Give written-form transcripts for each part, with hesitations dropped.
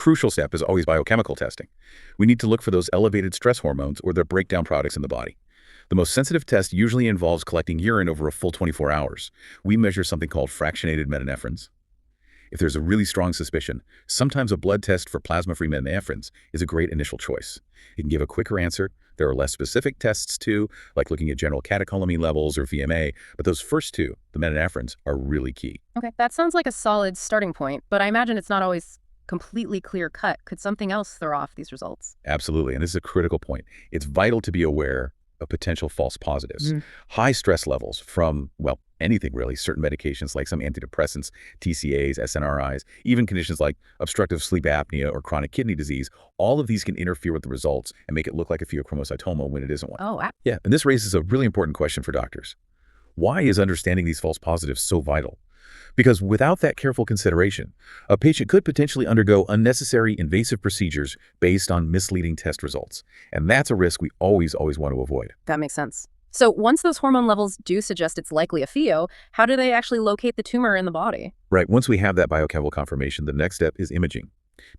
Crucial step is always biochemical testing. We need to look for those elevated stress hormones or their breakdown products in the body. The most sensitive test usually involves collecting urine over a full 24 hours. We measure something called fractionated metanephrines. If there's a really strong suspicion, sometimes a blood test for plasma-free metanephrines is a great initial choice. It can give a quicker answer. There are less specific tests too, like looking at general catecholamine levels or VMA, but those first two, the metanephrines, are really key. Okay, that sounds like a solid starting point, but I imagine it's not always completely clear-cut. Could something else throw off these results? Absolutely, and this is a critical point. It's vital to be aware of potential false positives. High stress levels from, well, anything really, certain medications like some antidepressants, TCAs, SNRIs, even conditions like obstructive sleep apnea or chronic kidney disease, all of these can interfere with the results and make it look like a pheochromocytoma when it isn't one. Oh, Yeah, and this raises a really important question for doctors. Why is understanding these false positives so vital? Because without that careful consideration, a patient could potentially undergo unnecessary invasive procedures based on misleading test results. And that's a risk we always want to avoid. that makes sense. So once those hormone levels do suggest it's likely a pheo, how do they actually locate the tumor in the body? Right, once we have that biochemical confirmation, the next step is imaging.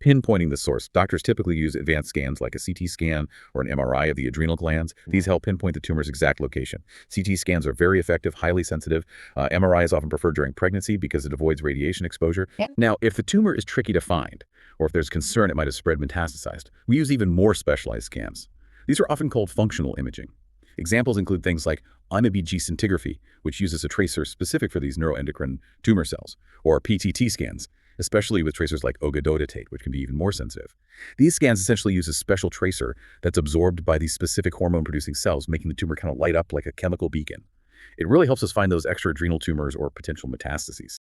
Pinpointing the source. Doctors typically use advanced scans like a CT scan or an MRI of the adrenal glands. These help pinpoint the tumor's exact location. CT scans are very effective, highly sensitive. MRI is often preferred during pregnancy because it avoids radiation exposure. Now, if the tumor is tricky to find, or if there's concern it might have spread metastasized, we use even more specialized scans. These are often called functional imaging. Examples include things like IMABG scintigraphy, which uses a tracer specific for these neuroendocrine tumor cells, or PTT scans, especially with tracers like ogadotatate, which can be even more sensitive. These scans essentially use a special tracer that's absorbed by these specific hormone-producing cells, making the tumor kind of light up like a chemical beacon. It really helps us find those extra adrenal tumors or potential metastases.